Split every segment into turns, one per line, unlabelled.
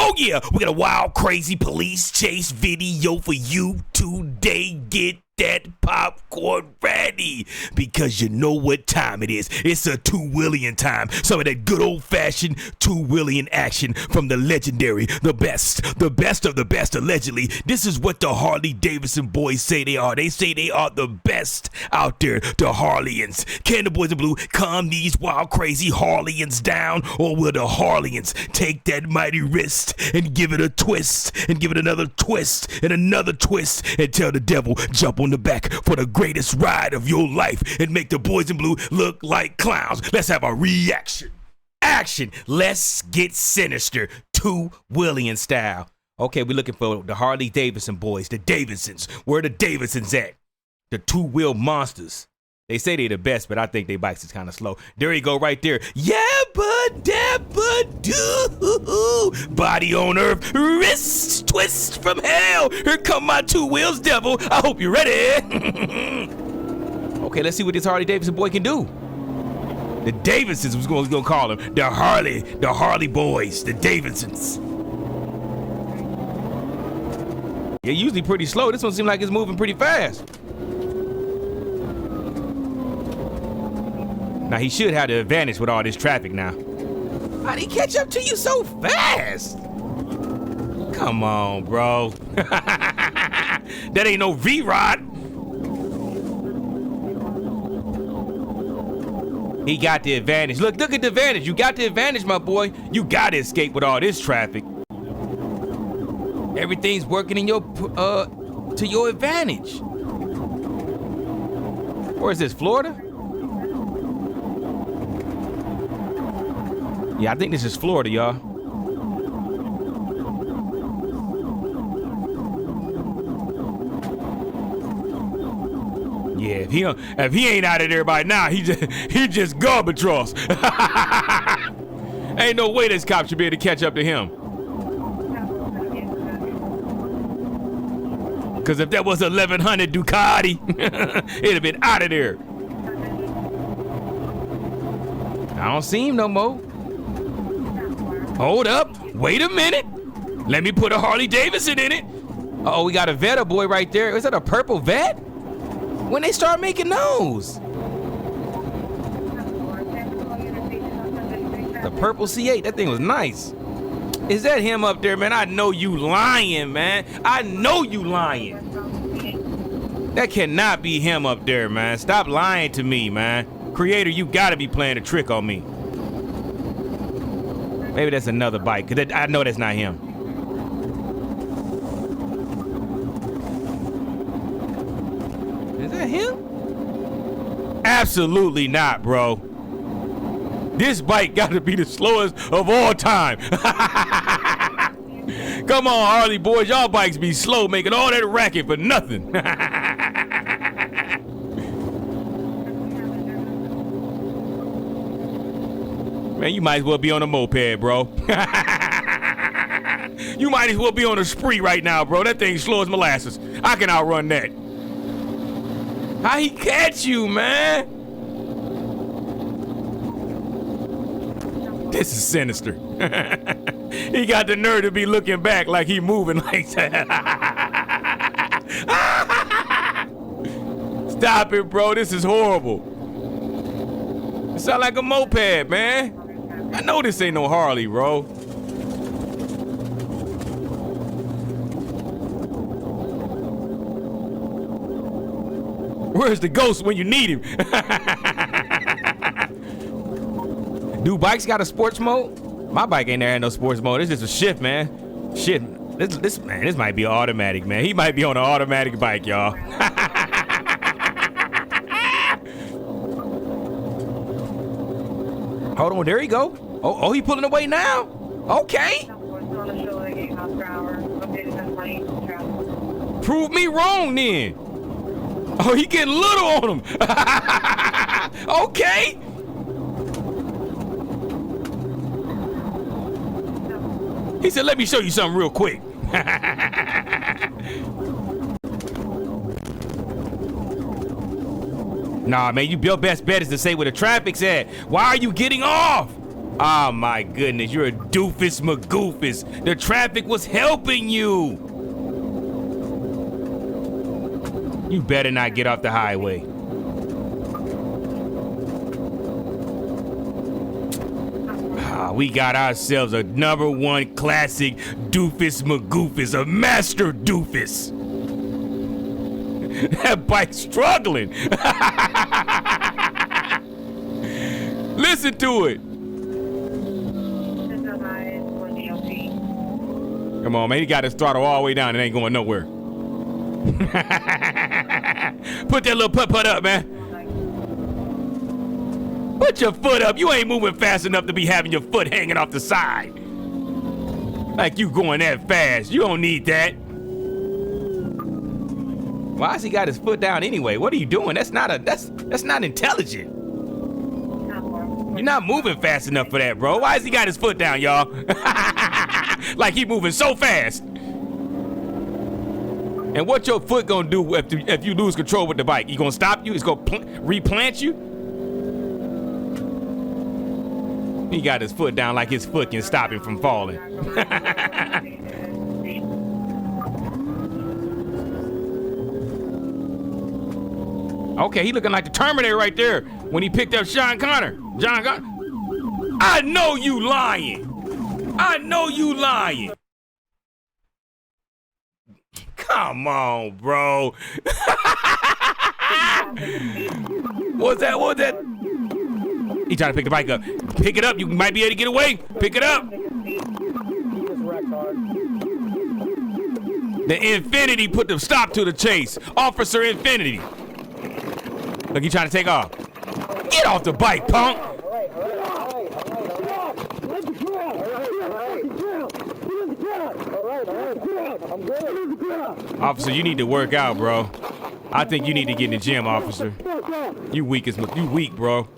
Oh yeah, we got a wild, crazy police chase video for you today. Get that popcorn ready, because you know what time it is. It's a two-wheeling time. Some of that good old-fashioned two-wheeling action from the legendary, the best of the best, allegedly. This is what the Harley Davidson boys say they are. They say they are the best out there, the Harleyans. Can the boys in blue calm these wild, crazy Harleyans down, or will the Harleyans take that mighty wrist and give it a twist, and give it another twist, and another twist, and tell the devil, jump on the back for the greatest ride of your life, and make the boys in blue look like clowns? Let's have a reaction. Action. Let's get sinister, two-wheeling style. Okay, we're looking for the Harley Davidson boys, the Davidsons. Where the Davidsons at? The two-wheel monsters. They say they the best, but I think their bikes is kind of slow. There you go, right there. Yeah, but do. Body on earth, wrist twist from hell. Here come my two wheels, devil. I hope you're ready. Okay, let's see what this Harley Davidson boy can do. The Davidsons was going to call them. The Harley boys, the Davidsons. They're usually pretty slow. This one seems like it's moving pretty fast. Now, he should have the advantage with all this traffic now. How'd he catch up to you so fast? Come on, bro. That ain't no V-Rod. He got the advantage. Look at the advantage. You got the advantage, my boy. You got to escape with all this traffic. Everything's working in your, to your advantage. Where is this, Florida? Yeah, I think this is Florida, y'all. Yeah, if he ain't out of there by now, he just garbage draws. Ain't no way this cop should be able to catch up to him. Cause if that was 1100 Ducati, it'd have been out of there. I don't see him no more. Hold up, wait a minute. Let me put a Harley Davidson in it. Uh-oh, we got a Vetta boy right there. Is that a purple vet? When they start making those? The purple C8, that thing was nice. Is that him up there, man? I know you lying, man. I know you lying. That cannot be him up there, man. Stop lying to me, man. Creator, you gotta be playing a trick on me. Maybe that's another bike, because I know that's not him. Is that him? Absolutely not, bro. This bike got to be the slowest of all time. Come on, Harley boys, y'all bikes be slow, making all that racket for nothing. Man, you might as well be on a moped, bro. You might as well be on a spree right now, bro. That thing's slow as molasses. I can outrun that. How he catch you, man? This is sinister. He got the nerve to be looking back like he moving like that. Stop it, bro. This is horrible. It sound like a moped, man. I know this ain't no Harley, bro. Where's the ghost when you need him? Do bikes got a sports mode? My bike ain't there had no sports mode. It's just a shift, man. Shit, this might be automatic, man. He might be on an automatic bike, y'all. Hold on, there you go. Oh, he pulling away now. Okay. Prove me wrong then. Oh, he getting little on him. Okay. He said, let me show you something real quick. Nah, man, your best bet is to say where the traffic's at. Why are you getting off? Oh my goodness, you're a doofus magoofus. The traffic was helping you. You better not get off the highway. We got ourselves a #1 classic doofus magoofus, a master doofus. That bike's struggling. Listen to it. Come on, man. He got his throttle all the way down. It ain't going nowhere. Put that little putt-putt up, man. Put your foot up. You ain't moving fast enough to be having your foot hanging off the side. Like you going that fast. You don't need that. Why has he got his foot down anyway? What are you doing? That's not intelligent. You're not moving fast enough for that, bro. Why has he got his foot down, y'all? Like he moving so fast. And what your foot gonna do if you lose control with the bike? You gonna stop you? It's gonna replant you? He got his foot down like his foot can stop him from falling. Okay, he looking like the Terminator right there when he picked up John Connor. I know you lying. I know you lying. Come on, bro. What's that? He trying to pick the bike up. Pick it up. You might be able to get away. Pick it up. The Infinity put the stop to the chase. Officer Infinity. Look, he trying to take off. Get off the bike, punk. Officer, you need to work out, bro. I think you need to get in the gym, officer. You weak, bro.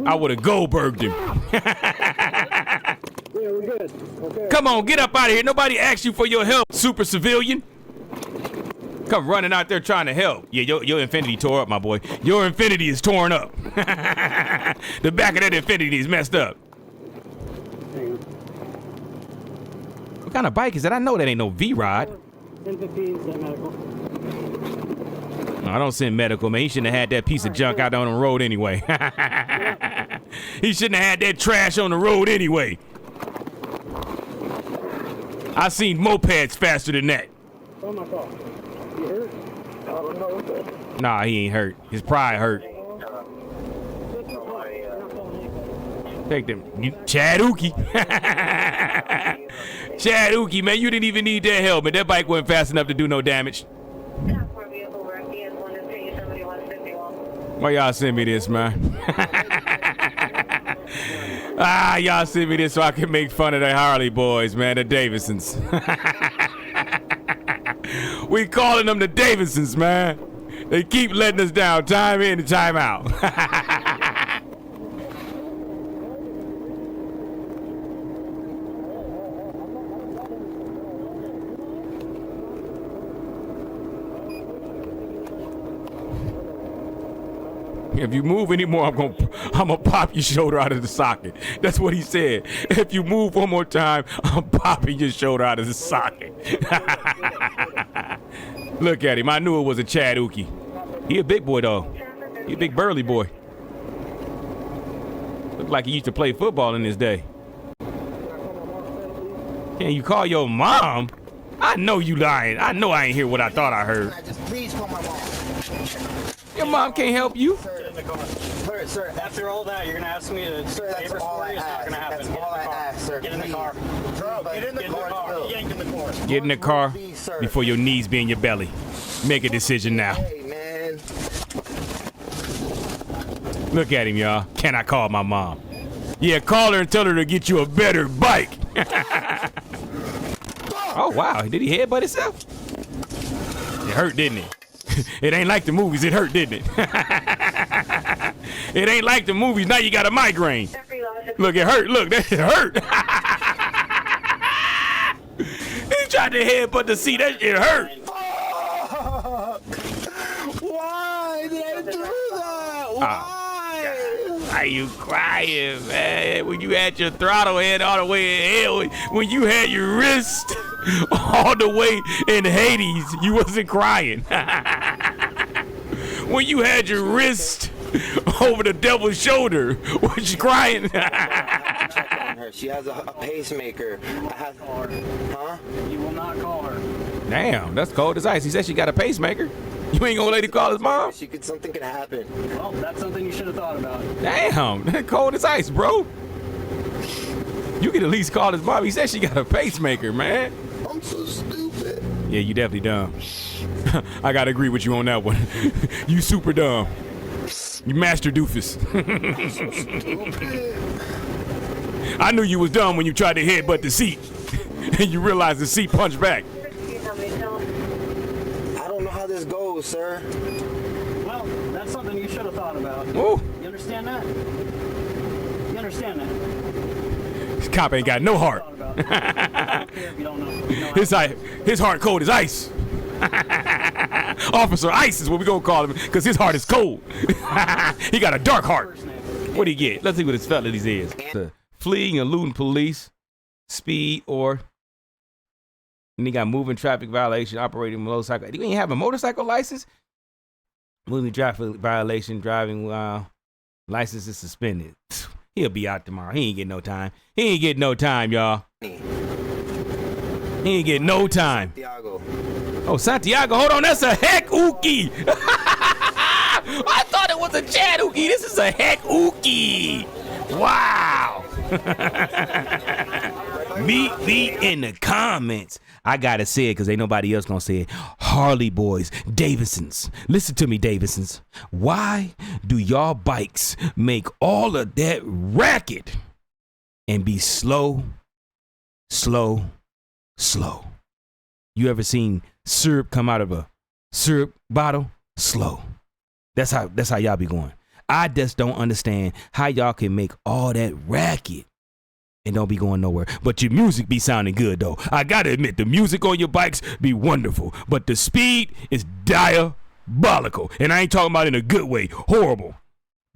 I would have Goldberged him.
Yeah, we're good. Okay.
Come on, get up out of here. Nobody asked you for your help, super civilian. Come running out there trying to help. Yeah, your Infinity tore up, my boy. Your Infinity is torn up. The back of that Infinity is messed up. What kind of bike is that? I know that ain't no V-Rod. No, I don't send medical, man. He shouldn't have had that piece of junk out on the road anyway. He shouldn't have had that trash on the road anyway. I seen mopeds faster than that.
Oh my God. You hurt?
Nah, he ain't hurt. His pride hurt. Take them. Chad Ookie. Chad Ookie, man, you didn't even need that helmet. That bike wasn't fast enough to do no damage. Why y'all send me this, man? Y'all send me this so I can make fun of the Harley boys, man, the Davidsons. We calling them the Davidsons, man. They keep letting us down time in and time out. If you move anymore, I'm gonna pop your shoulder out of the socket. That's what he said. If you move one more time, I'm popping your shoulder out of the socket. Look at him. I knew it was a Chad Ookie. He a big boy though. He a big burly boy. Look like he used to play football in his day. Can you call your mom? I know you lying. I know I ain't hear what I thought I heard.
Please call my mom.
Your mom can't help you.
Sir, after all that, you're gonna ask me to pay for story? It's not gonna happen.
That's all I ask, sir.
Get in the car. Get in the car. Yank in the car.
Get in the car before your knees be in your belly. Make a decision now.
Hey, man.
Look at him, y'all. Can I call my mom? Yeah, call her and tell her to get you a better bike. Oh, wow. Did he headbutt himself? It hurt, didn't it? It ain't like the movies. It hurt, didn't it? It ain't like the movies. Now you got a migraine. Look, it hurt. Look, that hurt. He tried to headbutt the seat. That shit hurt.
Why did I do that? Why?
You crying, man. When you had your throttle head all the way in hell, when you had your wrist all the way in Hades, you wasn't crying. When you had your wrist over the devil's shoulder, was you crying?
She has a pacemaker. Huh?
You will not call her.
Damn, that's cold as ice. He said she got a pacemaker. You ain't gonna let him call his mom?
Something could happen.
Well, that's something you should have thought about.
Damn, that cold as ice, bro. You could at least call his mom. He said she got a pacemaker, man.
I'm so stupid.
Yeah, you definitely dumb. I gotta agree with you on that one. You super dumb. You master doofus. I knew you was dumb when you tried to headbutt the seat and you realized the seat punched back.
I don't know how this goes, sir.
Well, that's something you should have thought about.
Ooh.
You understand that? You understand that?
This cop ain't got no heart.
I don't care if you don't know.
His heart cold as ice. Officer Ice is what we gonna call him, because his heart is cold. He got a dark heart. What'd he get? Let's see what his felonies is. Fleeing, eluding police, speed, or... And he got moving traffic violation, operating motorcycle. Do you ain't have a motorcycle license? Moving traffic violation, driving while license is suspended. He'll be out tomorrow. He ain't get no time. He ain't get no time, y'all. He ain't get no time.
Santiago.
Oh, Santiago. Hold on. That's a heck ookie. I thought it was a Chad ookie. This is a heck ookie. Wow. Meet me in the comments. I gotta say it because ain't nobody else gonna say it. Harley boys, Davidsons. Listen to me, Davidsons. Why do y'all bikes make all of that racket and be slow, slow, slow? You ever seen syrup come out of a syrup bottle? Slow. That's how y'all be going. I just don't understand how y'all can make all that racket and don't be going nowhere. But your music be sounding good, though. I gotta admit, the music on your bikes be wonderful. But the speed is diabolical. And I ain't talking about in a good way. Horrible.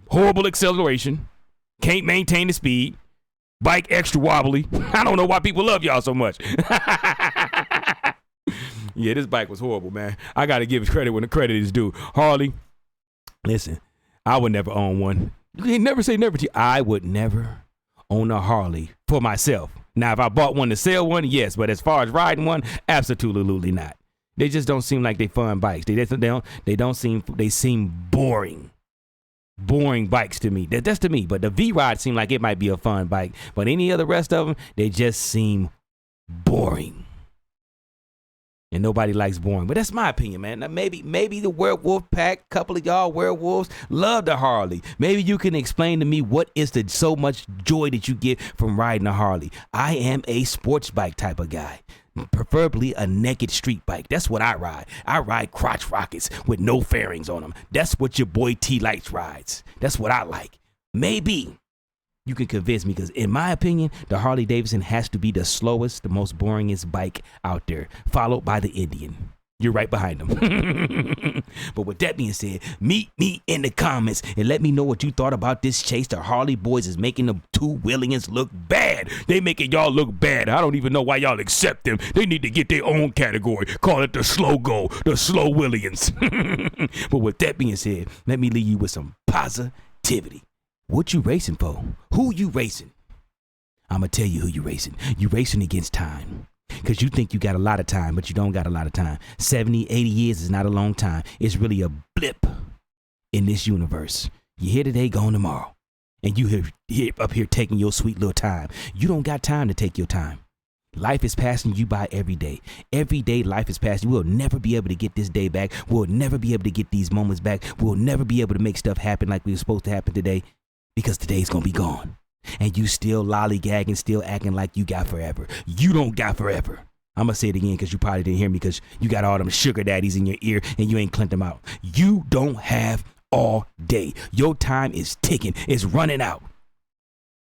Horrible acceleration. Can't maintain the speed. Bike extra wobbly. I don't know why people love y'all so much. Yeah, this bike was horrible, man. I gotta give credit when the credit is due. Harley, listen, I would never own one. You can never say never to you. I would never own a Harley for myself. Now, if I bought one to sell one, yes, but as far as riding one, absolutely not. They just don't seem like they fun bikes. They seem boring. Boring bikes to me. That's to me. But the V-Rod seem like it might be a fun bike. But any of the rest of them, they just seem boring. And nobody likes boring. But that's my opinion, man. Now maybe the werewolf pack, couple of y'all werewolves, love the Harley. Maybe you can explain to me what is the so much joy that you get from riding a Harley. I am a sports bike type of guy. Preferably a naked street bike. That's what I ride. I ride crotch rockets with no fairings on them. That's what your boy T-Lights rides. That's what I like. Maybe you can convince me, because in my opinion, the Harley Davidson has to be the slowest, the most boringest bike out there, followed by the Indian. You're right behind them. But with that being said, meet me in the comments and let me know what you thought about this chase. The Harley boys is making the two Williams look bad. They making y'all look bad. I don't even know why y'all accept them. They need to get their own category. Call it the slow go, the slow Williams. But with that being said, let me leave you with some positivity. What you racing for? Who you racing? I'm going to tell you who you racing. You racing against time. Because you think you got a lot of time, but you don't got a lot of time. 70, 80 years is not a long time. It's really a blip in this universe. You're here today, gone tomorrow. And you here up here taking your sweet little time. You don't got time to take your time. Life is passing you by every day. Every day life is passing. We'll never be able to get this day back. We'll never be able to get these moments back. We'll never be able to make stuff happen like we were supposed to happen today, because today's going to be gone. And you still lollygagging, still acting like you got forever. You don't got forever. I'm going to say it again because you probably didn't hear me, because you got all them sugar daddies in your ear and you ain't clipped them out. You don't have all day. Your time is ticking. It's running out.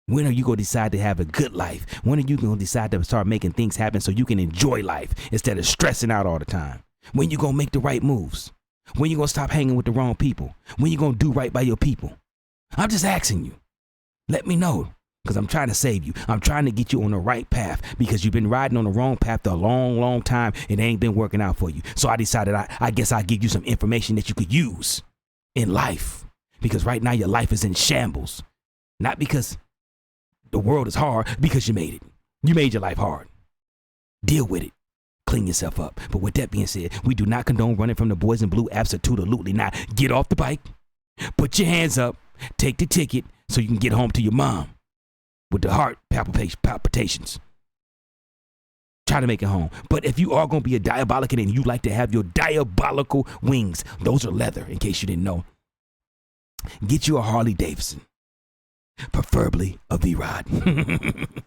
When are you going to decide to have a good life? When are you going to decide to start making things happen so you can enjoy life instead of stressing out all the time? When you going to make the right moves? When you going to stop hanging with the wrong people? When you going to do right by your people? I'm just asking you. Let me know, because I'm trying to save you. I'm trying to get you on the right path, because you've been riding on the wrong path for a long, long time. It ain't been working out for you. So I decided I guess I'll give you some information that you could use in life, because right now your life is in shambles. Not because the world is hard, because you made it. You made your life hard. Deal with it. Clean yourself up. But with that being said, we do not condone running from the boys in blue. Absolutely not. Get off the bike. Put your hands up. Take the ticket so you can get home to your mom with the heart palpitations. Try to make it home. But if you are going to be a diabolical and you like to have your diabolical wings, those are leather, in case you didn't know. Get you a Harley Davidson. Preferably a V-Rod.